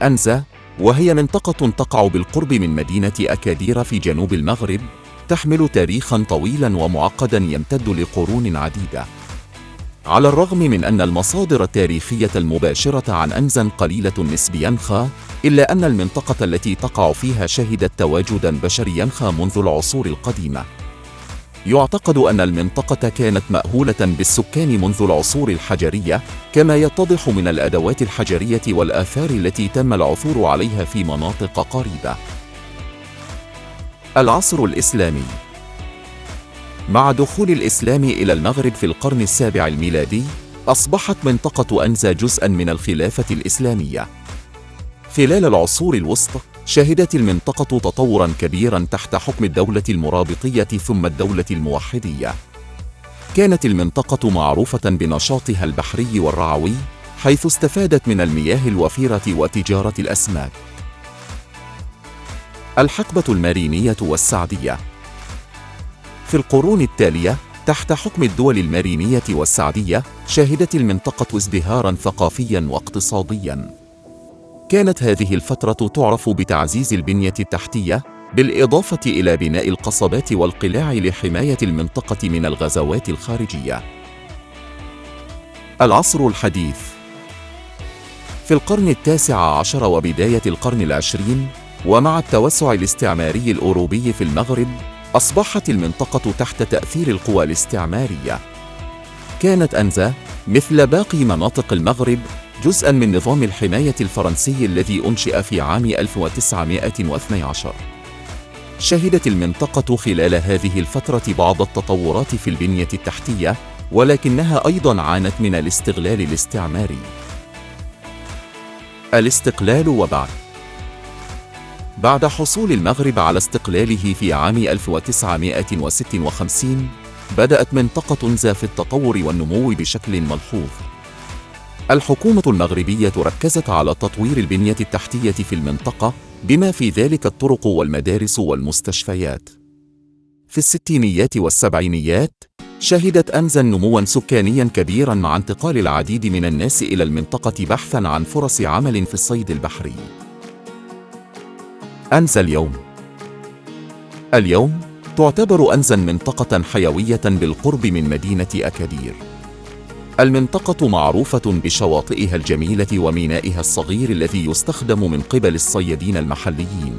أنزا، وهي منطقة تقع بالقرب من مدينة أكادير في جنوب المغرب، تحمل تاريخاً طويلاً ومعقداً يمتد لقرون عديدة. على الرغم من أن المصادر التاريخية المباشرة عن أنزا قليلة نسبياً، إلا أن المنطقة التي تقع فيها شهدت تواجداً بشرياً منذ العصور القديمة. يعتقد أن المنطقة كانت مأهولة بالسكان منذ العصور الحجرية، كما يتضح من الأدوات الحجرية والآثار التي تم العثور عليها في مناطق قريبة. العصر الإسلامي. مع دخول الإسلام إلى المغرب في القرن السابع الميلادي، أصبحت منطقة أنزا جزءاً من الخلافة الإسلامية. خلال العصور الوسطى، شهدت المنطقة تطوراً كبيراً تحت حكم الدولة المرابطية ثم الدولة الموحدية. كانت المنطقة معروفة بنشاطها البحري والرعوي، حيث استفادت من المياه الوفيرة وتجارة الأسماك. الحقبة المارينية والسعدية. في القرون التالية، تحت حكم الدول المارينية والسعدية، شهدت المنطقة ازدهاراً ثقافياً واقتصادياً. كانت هذه الفترة تعرف بتعزيز البنية التحتية، بالإضافة إلى بناء القصبات والقلاع لحماية المنطقة من الغزوات الخارجية. العصر الحديث. في القرن التاسع عشر وبداية القرن العشرين، ومع التوسع الاستعماري الأوروبي في المغرب، أصبحت المنطقة تحت تأثير القوى الاستعمارية. كانت أنزا، مثل باقي مناطق المغرب، جزءاً من نظام الحماية الفرنسي الذي أنشئ في عام 1912. شهدت المنطقة خلال هذه الفترة بعض التطورات في البنية التحتية، ولكنها أيضاً عانت من الاستغلال الاستعماري. الاستقلال وبعد. بعد حصول المغرب على استقلاله في عام 1956، بدأت منطقة أنزا في التطور والنمو بشكل ملحوظ. الحكومة المغربية ركزت على تطوير البنية التحتية في المنطقة، بما في ذلك الطرق والمدارس والمستشفيات. في الستينيات والسبعينيات، شهدت أنزا نمواً سكانياً كبيراً مع انتقال العديد من الناس إلى المنطقة بحثاً عن فرص عمل في الصيد البحري. أنزا اليوم تعتبر أنزا منطقة حيوية بالقرب من مدينة أكادير. المنطقة معروفة بشواطئها الجميلة ومينائها الصغير الذي يستخدم من قبل الصيادين المحليين.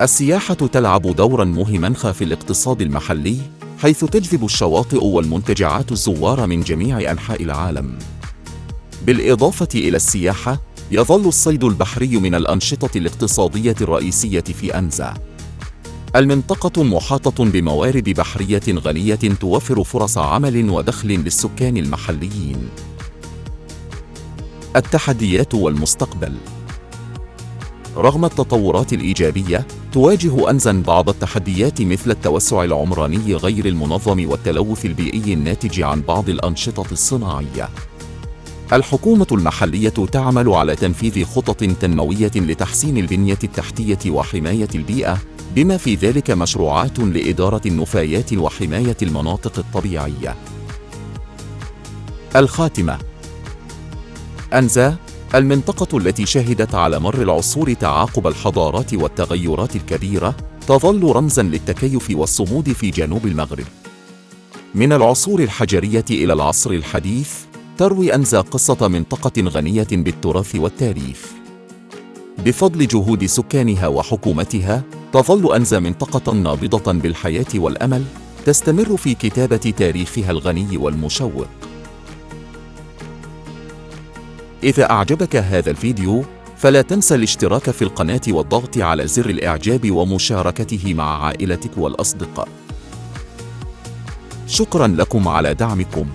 السياحة تلعب دوراً مهماً في الاقتصاد المحلي، حيث تجذب الشواطئ والمنتجعات الزوار من جميع أنحاء العالم. بالإضافة إلى السياحة، يظل الصيد البحري من الأنشطة الاقتصادية الرئيسية في أنزا. المنطقة محاطة بموارد بحرية غنية توفر فرص عمل ودخل للسكان المحليين. التحديات والمستقبل. رغم التطورات الإيجابية، تواجه أنزا بعض التحديات مثل التوسع العمراني غير المنظم والتلوث البيئي الناتج عن بعض الأنشطة الصناعية. الحكومة المحلية تعمل على تنفيذ خطط تنموية لتحسين البنية التحتية وحماية البيئة، بما في ذلك مشروعات لإدارة النفايات وحماية المناطق الطبيعية. الخاتمة. أنزا، المنطقة التي شهدت على مر العصور تعاقب الحضارات والتغيرات الكبيرة، تظل رمزاً للتكيف والصمود في جنوب المغرب. من العصور الحجرية إلى العصر الحديث، تروي أنزا قصة منطقة غنية بالتراث والتاريخ. بفضل جهود سكانها وحكومتها، تظل أنزا منطقة نابضة بالحياة والأمل، تستمر في كتابة تاريخها الغني والمشوق. إذا أعجبك هذا الفيديو، فلا تنسى الاشتراك في القناة والضغط على زر الإعجاب ومشاركته مع عائلتك والأصدقاء. شكراً لكم على دعمكم.